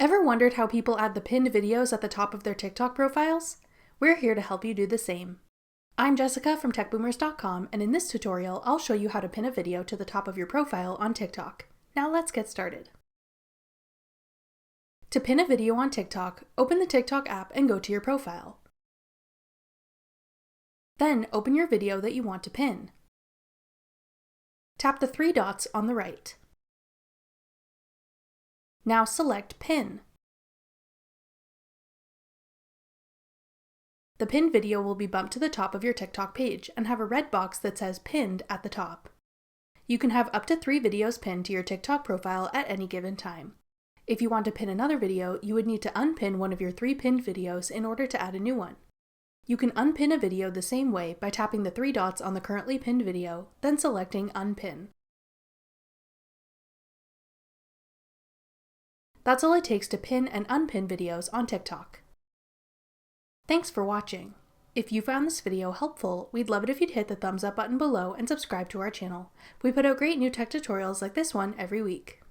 Ever wondered how people add the pinned videos at the top of their TikTok profiles? We're here to help you do the same. I'm Jessica from techboomers.com, and in this tutorial, I'll show you how to pin a video to the top of your profile on TikTok. Now let's get started. To pin a video on TikTok, open the TikTok app and go to your profile. Then open your video that you want to pin. Tap the three dots on the right. Now select Pin. The pinned video will be bumped to the top of your TikTok page and have a red box that says Pinned at the top. You can have up to 3 videos pinned to your TikTok profile at any given time. If you want to pin another video, you would need to unpin one of your 3 pinned videos in order to add a new one. You can unpin a video the same way by tapping the 3 dots on the currently pinned video, then selecting Unpin. That's all it takes to pin and unpin videos on TikTok. Thanks for watching. If you found this video helpful, we'd love it if you'd hit the thumbs up button below and subscribe to our channel. We put out great new tech tutorials like this one every week.